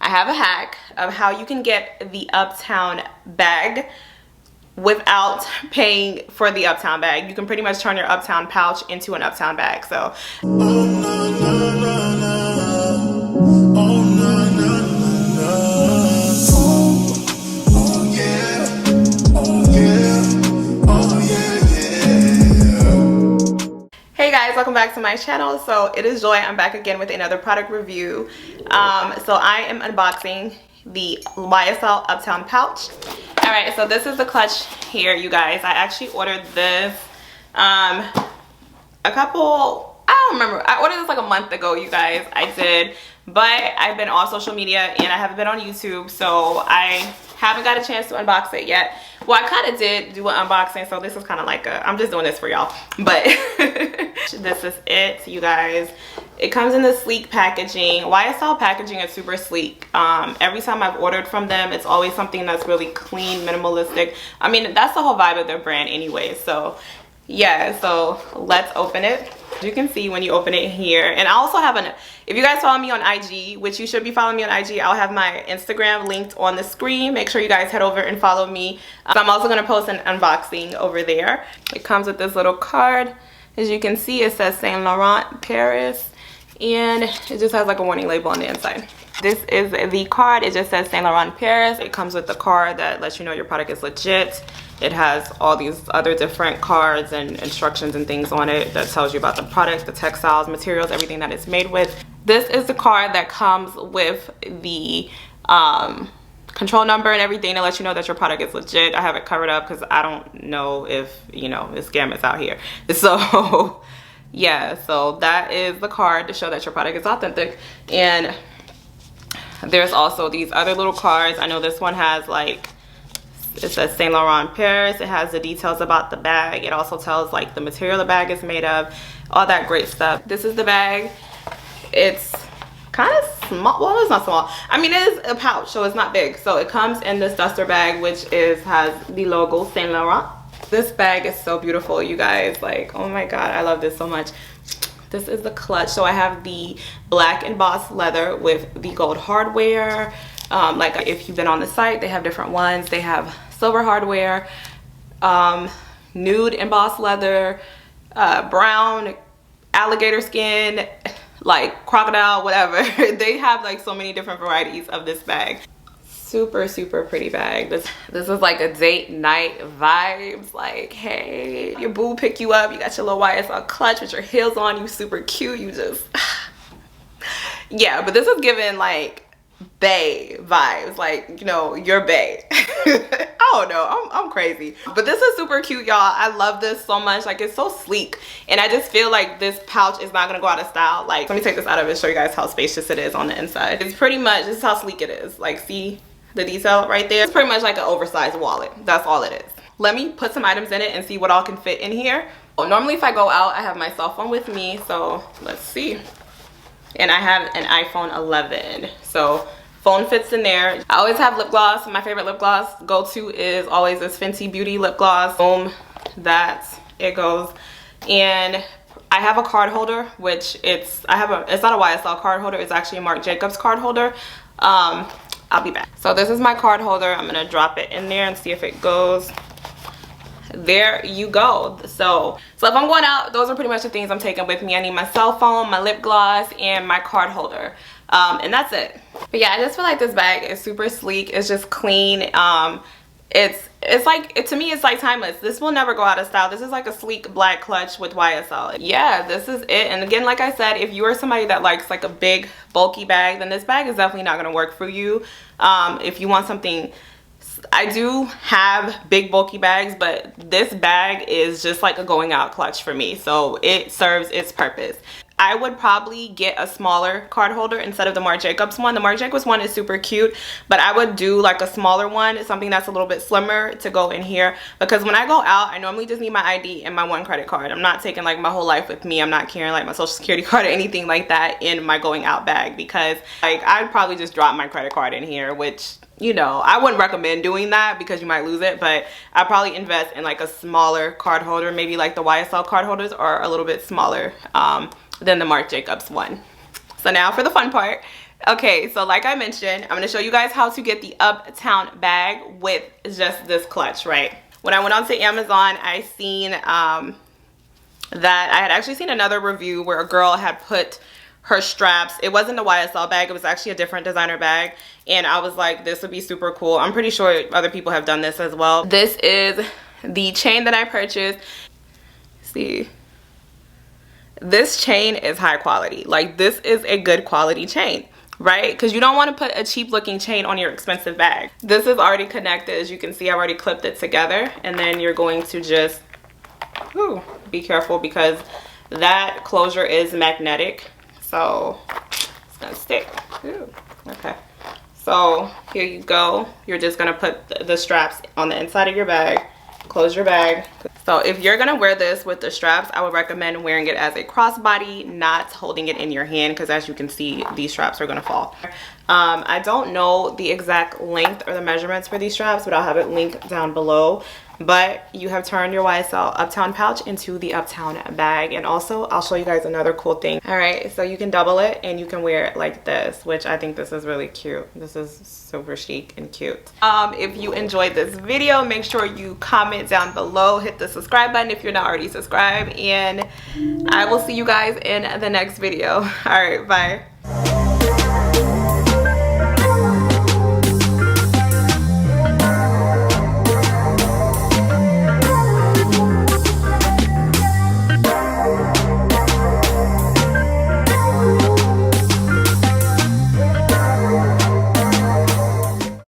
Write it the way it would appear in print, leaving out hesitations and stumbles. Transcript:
I have a hack of how you can get the Uptown bag without paying for the Uptown bag. You can pretty much turn your Uptown pouch into an Uptown bag. So hey guys, welcome back to my channel. So it is Joy. I'm back again with another product review. So I am unboxing the YSL Uptown pouch. All right, so this is the clutch here, you guys. I actually ordered this I don't remember, I ordered this like a month ago, you guys. I did, but I've been on social media and I haven't been on YouTube, so I haven't got a chance to unbox it yet. Well, I kind of did do an unboxing, so this is kind of like I'm just doing this for y'all, but this is it, you guys. It comes in this sleek packaging. YSL packaging is super sleek. Every time I've ordered from them, it's always something that's really clean, minimalistic. I mean, that's the whole vibe of their brand anyway. So yeah, so let's open it. You can see when you open it here. And I also have if you guys follow me on IG, which you should be following me on IG, I'll have my Instagram linked on the screen. Make sure you guys head over and follow me. I'm also gonna post an unboxing over there. It comes with this little card. As you can see, it says Saint Laurent Paris, and it just has like a warning label on the inside. This is the card. It just says Saint Laurent Paris. It comes with the card that lets you know your product is legit. It has all these other different cards and instructions and things on it that tells you about the product, the textiles, materials, everything that it's made with. This is the card that comes with the control number and everything to let you know that your product is legit. I have it covered up because I don't know if, you know, the scam is out here. So yeah, so that is the card to show that your product is authentic. And there's also these other little cards. I know this one has like, it says Saint Laurent Paris. It has the details about the bag. It also tells like the material the bag is made of, all that great stuff. This is the bag. It's kind of small. Well, it's not small. I mean, it is a pouch, so it's not big. So it comes in this duster bag, which has the logo Saint Laurent. This bag is so beautiful, you guys. Like, oh my god, I love this so much. This is the clutch. So I have the black embossed leather with the gold hardware. Like if you've been on the site, they have different ones. They have silver hardware, nude embossed leather, brown alligator skin, like crocodile, whatever. They have like so many different varieties of this bag. Super pretty bag. This is like a date night vibes. Like, hey, your boo pick you up, you got your little YSL clutch with your heels on, you super cute, you just yeah. But this is giving like bae vibes, like, you know, your bae. I don't know, I'm crazy, but this is super cute, y'all. I love this so much. Like, it's so sleek, and I just feel like this pouch is not gonna go out of style. Like, let me take this out of it, show you guys how spacious it is on the inside. It's pretty much, this is how sleek it is. Like, see the detail right there? It's pretty much like an oversized wallet. That's all it is. Let me put some items in it and see what all can fit in here. Normally if I go out, I have my cell phone with me, so let's see. And I have an iPhone 11, so phone fits in there. I always have lip gloss. My favorite lip gloss go-to is always this Fenty Beauty lip gloss. Boom, that's it goes. And I have a card holder, which it's not a YSL card holder, it's actually a Marc Jacobs card holder. I'll be back. So this is my card holder. I'm gonna drop it in there and see if it goes. There you go. So if I'm going out, those are pretty much the things I'm taking with me. I need my cell phone, my lip gloss, and my card holder. And that's it. But yeah, I just feel like this bag is super sleek. It's just clean. It's like, to me, it's like timeless. This will never go out of style. This is like a sleek black clutch with YSL. Yeah, this is it. And again, like I said, if you are somebody that likes like a big bulky bag, then this bag is definitely not going to work for you. If you want something, I do have big bulky bags, but this bag is just like a going out clutch for me. So it serves its purpose. I would probably get a smaller card holder instead of the Marc Jacobs one. The Marc Jacobs one is super cute, but I would do like a smaller one, something that's a little bit slimmer to go in here, because when I go out, I normally just need my ID and my one credit card. I'm not taking like my whole life with me. I'm not carrying like my social security card or anything like that in my going out bag, because like I'd probably just drop my credit card in here, which, you know, I wouldn't recommend doing that because you might lose it, but I'd probably invest in like a smaller card holder, maybe like the YSL card holders are a little bit smaller than the Marc Jacobs one. So now for the fun part. Okay, so like I mentioned, I'm gonna show you guys how to get the Uptown bag with just this clutch, right? When I went onto Amazon, I seen that I had actually seen another review where a girl had put her straps. It wasn't a YSL bag, it was actually a different designer bag, and I was like, this would be super cool. I'm pretty sure other people have done this as well. This is the chain that I purchased. See, this chain is high quality. Like, this is a good quality chain, right? Because you don't want to put a cheap looking chain on your expensive bag. This is already connected. As you can see, I've already clipped it together, and then you're going to just be careful because that closure is magnetic, so it's gonna stick. Ooh, okay, so here you go. You're just gonna put the straps on the inside of your bag, close your bag. So if you're gonna wear this with the straps, I would recommend wearing it as a crossbody, not holding it in your hand, because as you can see, these straps are gonna fall. I don't know the exact length or the measurements for these straps, but I'll have it linked down below. But you have turned your YSL Uptown pouch into the Uptown bag. And also, I'll show you guys another cool thing. All right, so you can double it and you can wear it like this, which I think this is really cute. This is super chic and cute. If you enjoyed this video, make sure you comment down below, hit the subscribe button if you're not already subscribed, and I will see you guys in the next video. All right, bye.